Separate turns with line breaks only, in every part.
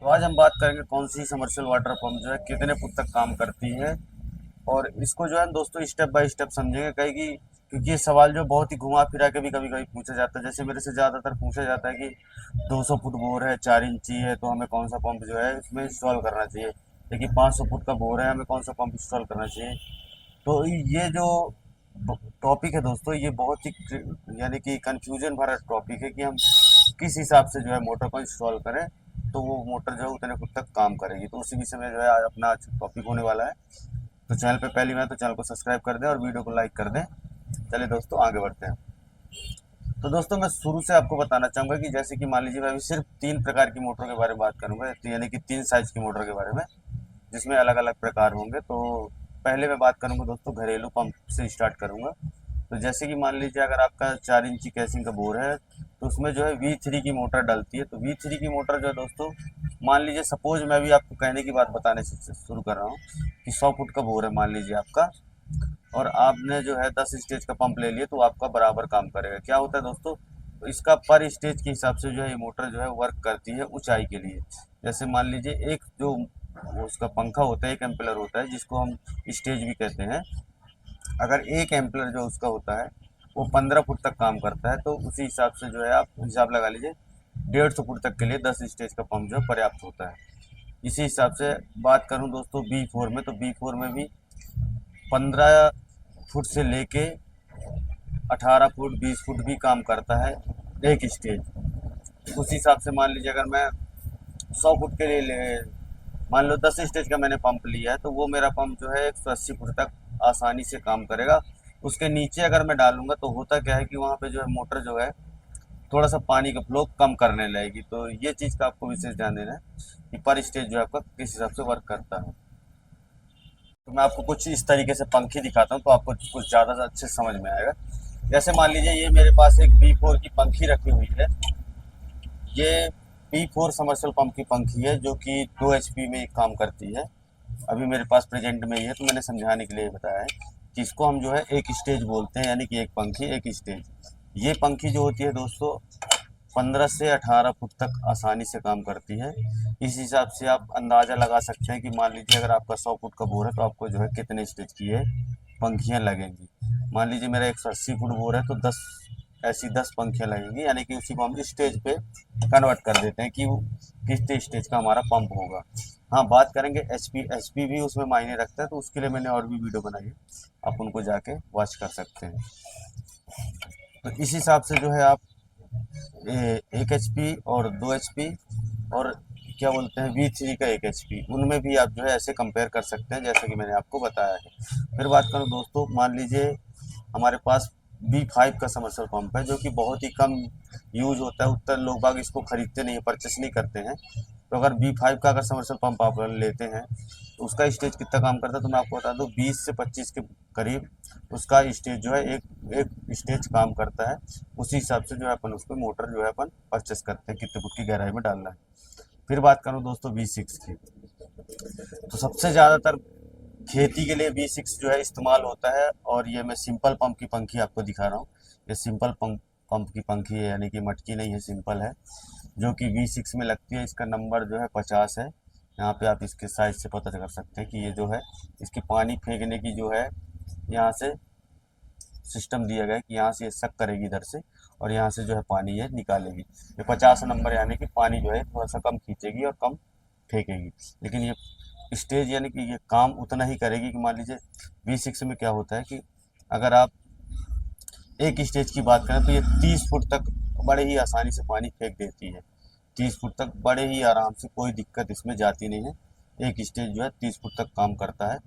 तो आज हम बात करेंगे कौन सी समरसेबल वाटर पंप जो है कितने फुट तक काम करती है। और इसको जो है दोस्तों स्टेप बाय स्टेप समझेंगे कहीं कि क्योंकि ये सवाल जो बहुत ही घुमा फिरा के भी कभी कभी पूछा जाता है। जैसे मेरे से ज़्यादातर पूछा जाता है कि 200 फुट बोर है, 4 इंची है, तो हमें कौन सा पंप जो है इसमें इंस्टॉल करना चाहिए। लेकिन 500 फुट का बोर है, हमें कौन सा पंप इंस्टॉल करना चाहिए। तो ये जो टॉपिक है दोस्तों, ये बहुत ही यानी कि कंफ्यूजन भरा टॉपिक है कि हम किस हिसाब से जो है मोटर को इंस्टॉल करें तो वो मोटर जो है उतने फुट तक काम करेगी। तो उसी विषय में जो है आज अपना आज टॉपिक होने वाला है। तो चैनल पे पहली बार तो चैनल को सब्सक्राइब कर दें और वीडियो को लाइक कर दें। चलिए दोस्तों आगे बढ़ते हैं। तो दोस्तों मैं शुरू से आपको बताना चाहूँगा कि जैसे कि मान लीजिए मैं अभी सिर्फ 3 प्रकार की मोटर के बारे में बात करूँगा, यानी कि 3 साइज की मोटर के बारे में, जिसमें अलग अलग प्रकार होंगे। तो पहले मैं बात करूँगा दोस्तों घरेलू पंप से स्टार्ट करूँगा। तो जैसे कि मान लीजिए अगर आपका 4 इंची कैसिंग का बोर है तो उसमें जो है V3 की मोटर डलती है। तो V3 की मोटर जो है दोस्तों, मान लीजिए सपोज मैं भी आपको कहने की बात बताने से शुरू कर रहा हूँ कि 100 फुट का बोर है मान लीजिए आपका, और आपने जो है 10 स्टेज का पंप ले लिया तो आपका बराबर काम करेगा। क्या होता है दोस्तों, तो इसका पर स्टेज के हिसाब से जो है ये मोटर जो है वर्क करती है ऊंचाई के लिए। जैसे मान लीजिए एक जो उसका पंखा होता है, एक एम्पलर होता है जिसको हम स्टेज भी कहते हैं। अगर एक एम्पलर जो उसका होता है वो 15 फुट तक काम करता है, तो उसी हिसाब से जो है आप हिसाब लगा लीजिए 150 फुट तक के लिए 10 स्टेज का पंप जो है पर्याप्त होता है। इसी हिसाब से बात करूं दोस्तों B4 में, तो B4 में भी 15 फुट से लेके 18 फुट 20 फुट भी काम करता है एक स्टेज। उस हिसाब से मान लीजिए अगर मैं 100 फुट के लिए मान लो 10 स्टेज का मैंने पंप लिया है तो वो मेरा पंप जो है 180 फुट तक आसानी से काम करेगा। उसके नीचे अगर मैं डालूंगा तो होता क्या है कि वहाँ पे जो है मोटर जो है थोड़ा सा पानी का फ्लो कम करने लगेगी। तो ये चीज़ का आपको विशेष ध्यान देना है कि पर स्टेज जो है आपका किस हिसाब से वर्क करता है। तो मैं आपको कुछ इस तरीके से पंखी दिखाता हूँ तो आपको कुछ ज़्यादा अच्छे से समझ में आएगा। जैसे मान लीजिए ये मेरे पास एक B4 की पंखी रखी हुई है। ये B4 समरसेबल पंप की पंखी है जो कि 2 HP में काम करती है। अभी मेरे पास प्रेजेंट में ही है तो मैंने समझाने के लिए बताया है कि इसको हम जो है एक स्टेज बोलते हैं, यानी कि एक पंखी एक स्टेज। ये पंखी जो होती है दोस्तों 15 से 18 फुट तक आसानी से काम करती है। इस हिसाब से आप अंदाज़ा लगा सकते हैं कि मान लीजिए अगर आपका 100 फुट का बोर है तो आपको जो है कितने स्टेज की ये पंखियाँ लगेंगी। मान लीजिए मेरा 180 फुट बोर है तो 10 पंखियाँ लगेंगी, यानी कि उसी को हम स्टेज पे कन्वर्ट कर देते हैं कि वो कितने स्टेज का हमारा पंप होगा। हाँ, बात करेंगे एचपी भी उसमें मायने रखता है, तो उसके लिए मैंने और भी वीडियो बनाई है, आप उनको जाके वॉच कर सकते हैं। तो इस हिसाब से जो है आप 1 HP और 2 HP और क्या बोलते हैं V3 का 1 HP, उनमें भी आप जो है ऐसे कंपेयर कर सकते हैं जैसा कि मैंने आपको बताया है। फिर बात करूँ दोस्तों, मान लीजिए हमारे पास B5 का समरसेबल पंप है जो कि बहुत ही कम यूज होता है, उतना लोग बाग इसको खरीदते नहीं है, परचेस नहीं करते हैं। तो अगर B5 का अगर समरसेबल पंप आप लेते हैं तो उसका स्टेज कितना काम करता है तो मैं आपको बता दूं 20 से 25 के करीब उसका स्टेज जो है एक एक स्टेज काम करता है। उसी हिसाब से जो है अपन उसको मोटर जो है अपन परचेस करते हैं कितने फुट की गहराई में डालना है। फिर बात करूं दोस्तों V6 की, तो सबसे ज़्यादातर खेती के लिए V6 जो है इस्तेमाल होता है। और ये मैं सिंपल पंप की पंखी आपको दिखा रहा हूँ। ये सिंपल पंप की पंखी है, यानी कि मटकी नहीं है, सिंपल है, जो कि V6 में लगती है। इसका नंबर जो है 50 है। यहाँ पे आप इसके साइज से पता कर सकते हैं कि ये जो है इसकी पानी फेंकने की जो है यहाँ से सिस्टम दिया गया है कि यहाँ से ये सक करेगी इधर से और यहाँ से जो है पानी ये निकालेगी। ये 50 नंबर, यानी कि पानी जो है थोड़ा सा कम खींचेगी और कम फेंकेगी। लेकिन ये स्टेज यानी कि ये काम उतना ही करेगी कि मान लीजिए V6 में क्या होता है कि अगर आप एक स्टेज की बात करें तो ये 30 फुट तक बड़े ही आसानी से पानी फेंक देती है। 30 फुट तक बड़े ही आराम से, कोई दिक्कत इसमें जाती नहीं है। एक स्टेज जो है 30 फुट तक काम करता है।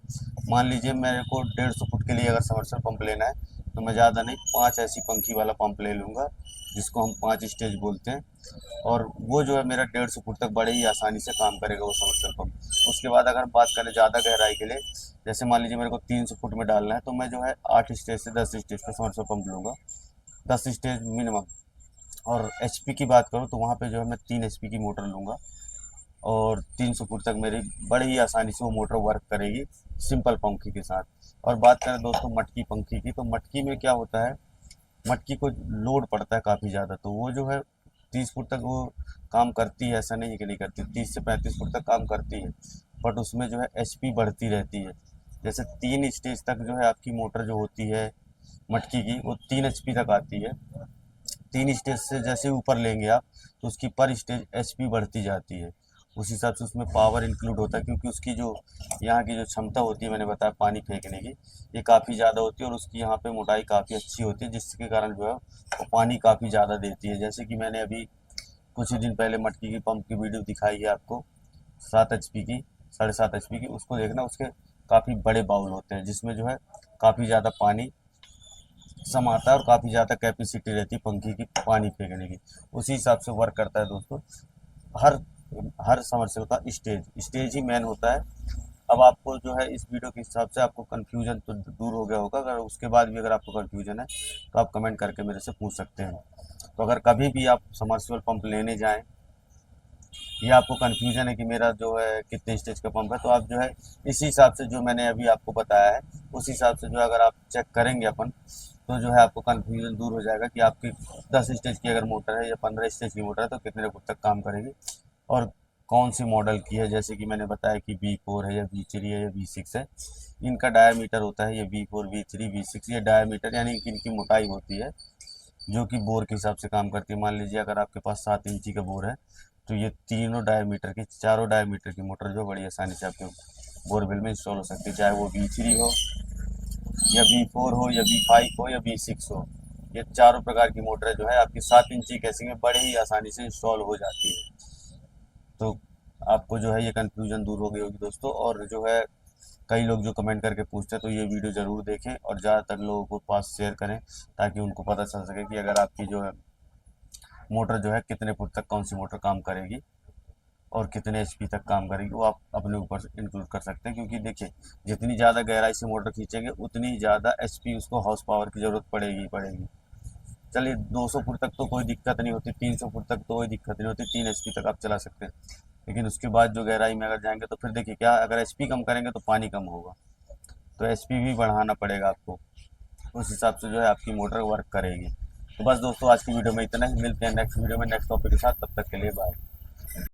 मान लीजिए मेरे को 150 फुट के लिए अगर समरसेबल पंप लेना है तो मैं ज़्यादा नहीं 5 ऐसी पंखी वाला पंप ले लूँगा जिसको हम 5 स्टेज बोलते हैं। और वो जो है मेरा 150 फुट तक बड़े ही आसानी से काम करेगा वो समरसेबल पंप। उसके बाद अगर हम बात करें ज़्यादा गहराई के लिए, जैसे मान लीजिए मेरे को 300 फुट में डालना है तो मैं जो है 8 स्टेज से 10 स्टेज का समरसेबल पंप लूँगा, 10 स्टेज मिनिमम। और एचपी की बात करूँ तो वहाँ पे जो है मैं 3 HP की मोटर लूँगा और 300 फुट तक मेरी बड़े ही आसानी से वो मोटर वर्क करेगी सिंपल पंखी के साथ। और बात करें दोस्तों मटकी पंखी की, तो मटकी में क्या होता है, मटकी को लोड पड़ता है काफ़ी ज़्यादा, तो वो जो है 30 फुट तक वो काम करती है, ऐसा नहीं है कि नहीं करती, 30 से 35 फुट तक काम करती है। बट उसमें जो है एचपी बढ़ती रहती है। जैसे 3 स्टेज तक जो है आपकी मोटर जो होती है मटकी की, वो 3 एचपी तक आती है। 3 स्टेज से जैसे ऊपर लेंगे आप, तो उसकी पर स्टेज एचपी बढ़ती जाती है। उस हिसाब से उसमें पावर इंक्लूड होता है, क्योंकि उसकी जो यहाँ की जो क्षमता होती है, मैंने बताया पानी फेंकने की, ये काफ़ी ज़्यादा होती है और उसकी यहाँ पे मोटाई काफ़ी अच्छी होती है, जिसके कारण जो है वो पानी काफ़ी ज़्यादा देती है। जैसे कि मैंने अभी कुछ ही दिन पहले मटकी की पंप की वीडियो दिखाई है आपको, 7 एचपी की, 7.5 एचपी की, उसको देखना, उसके काफ़ी बड़े बाउल होते हैं जिसमें जो है काफ़ी ज़्यादा पानी समाता है और काफ़ी ज़्यादा कैपेसिटी रहती है पंखे की पानी फेंकने की। उसी हिसाब से वर्क करता है दोस्तों। हर हर समरसेल का स्टेज स्टेज ही मेन होता है। अब आपको जो है इस वीडियो के हिसाब से आपको कन्फ्यूजन तो दूर हो गया होगा। अगर उसके बाद भी अगर आपको कन्फ्यूजन है तो आप कमेंट करके मेरे से पूछ सकते हैं। तो अगर कभी भी आप समरसेबल पंप लेने जाएं या आपको कन्फ्यूजन है कि मेरा जो है कितने स्टेज का पंप है, तो आप जो है इसी हिसाब से जो मैंने अभी आपको बताया है उस हिसाब से जो अगर आप चेक करेंगे अपन, तो जो है आपको कन्फ्यूजन दूर हो जाएगा कि आपकी 10 स्टेज की अगर मोटर है या 15 स्टेज की मोटर है तो कितने फुट तक काम करेगी और कौन सी मॉडल की है। जैसे कि मैंने बताया कि V4 है या V3 है या V6 है, इनका डायामीटर होता है, ये V4 V3 V6, ये डायामीटर यानी कि इनकी मोटाई होती है जो कि बोर के हिसाब से काम करती है। मान लीजिए अगर आपके पास 7 इंची का बोर है तो ये तीनों डायमीटर की, चारों डायमीटर की मोटर जो बड़ी आसानी से आपके बोरवेल में इंस्टॉल हो सकती है, चाहे वो V3 हो या V4 हो या V5 हो या V6 हो। ये चारों प्रकार की मोटर जो है आपकी 7 इंची कैसिंग में बड़े ही आसानी से इंस्टॉल हो जाती है। तो आपको जो है ये कन्फ्यूजन दूर हो गई होगी दोस्तों। और जो है कई लोग जो कमेंट करके पूछते हैं, तो ये वीडियो ज़रूर देखें और ज़्यादातर लोगों को पास शेयर करें, ताकि उनको पता चल सके कि अगर आपकी जो है मोटर जो है कितने फुट तक कौन सी मोटर काम करेगी और कितने एचपी तक काम करेगी, वो आप अपने ऊपर इंक्लूड कर सकते हैं। क्योंकि देखिए, जितनी ज़्यादा गहराई से मोटर खींचेंगे उतनी ज़्यादा एचपी उसको हॉर्स पावर की ज़रूरत पड़ेगी ही पड़ेगी। चलिए 200 फुट तक तो कोई दिक्कत नहीं होती, 300 फुट तक तो कोई दिक्कत नहीं होती, 3 एचपी तक आप चला सकते हैं। लेकिन उसके बाद जो गहराई में अगर जाएंगे तो फिर देखिए, क्या अगर एचपी कम करेंगे तो पानी कम होगा, तो एचपी भी बढ़ाना पड़ेगा आपको। उस हिसाब से जो है आपकी मोटर वर्क करेगी। तो बस दोस्तों, आज की वीडियो में इतना ही। मिलते हैं नेक्स्ट वीडियो में नेक्स्ट टॉपिक के साथ। तब तक के लिए बाय।